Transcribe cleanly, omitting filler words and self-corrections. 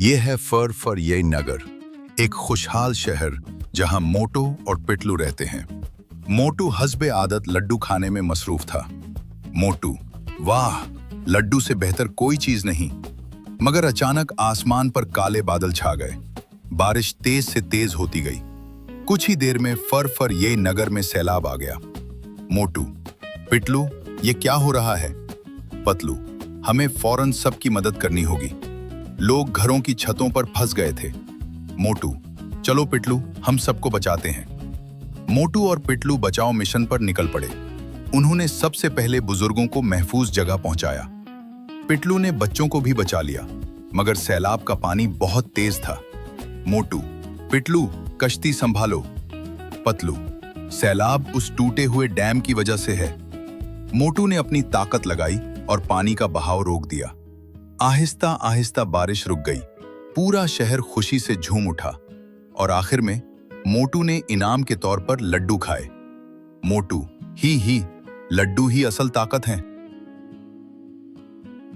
ये है फर ये नगर, एक खुशहाल शहर जहां मोटू और पिटलू रहते हैं। मोटू हस्बे आदत लड्डू खाने में मसरूफ था। मोटू, वाह, लड्डू से बेहतर कोई चीज नहीं। मगर अचानक आसमान पर काले बादल छा गए। बारिश तेज से तेज होती गई। कुछ ही देर में फर ये नगर में सैलाब आ गया। मोटू, पिटलू, ये क्या हो रहा है? पतलू, हमें फौरन सबकी मदद करनी होगी। लोग घरों की छतों पर फंस गए थे। मोटू, चलो पिटलू, हम सबको बचाते हैं। मोटू और पिटलू बचाव मिशन पर निकल पड़े। उन्होंने सबसे पहले बुजुर्गों को महफूज जगह पहुंचाया। पिटलू ने बच्चों को भी बचा लिया, मगर सैलाब का पानी बहुत तेज था। मोटू, पिटलू, कश्ती संभालो। पतलू, सैलाब उस टूटे हुए डैम की वजह से है। मोटू ने अपनी ताकत लगाई और पानी का बहाव रोक दिया। आहिस्ता आहिस्ता बारिश रुक गई। पूरा शहर खुशी से झूम उठा और आखिर में मोटू ने इनाम के तौर पर लड्डू खाए। मोटू, ही लड्डू ही असल ताकत है।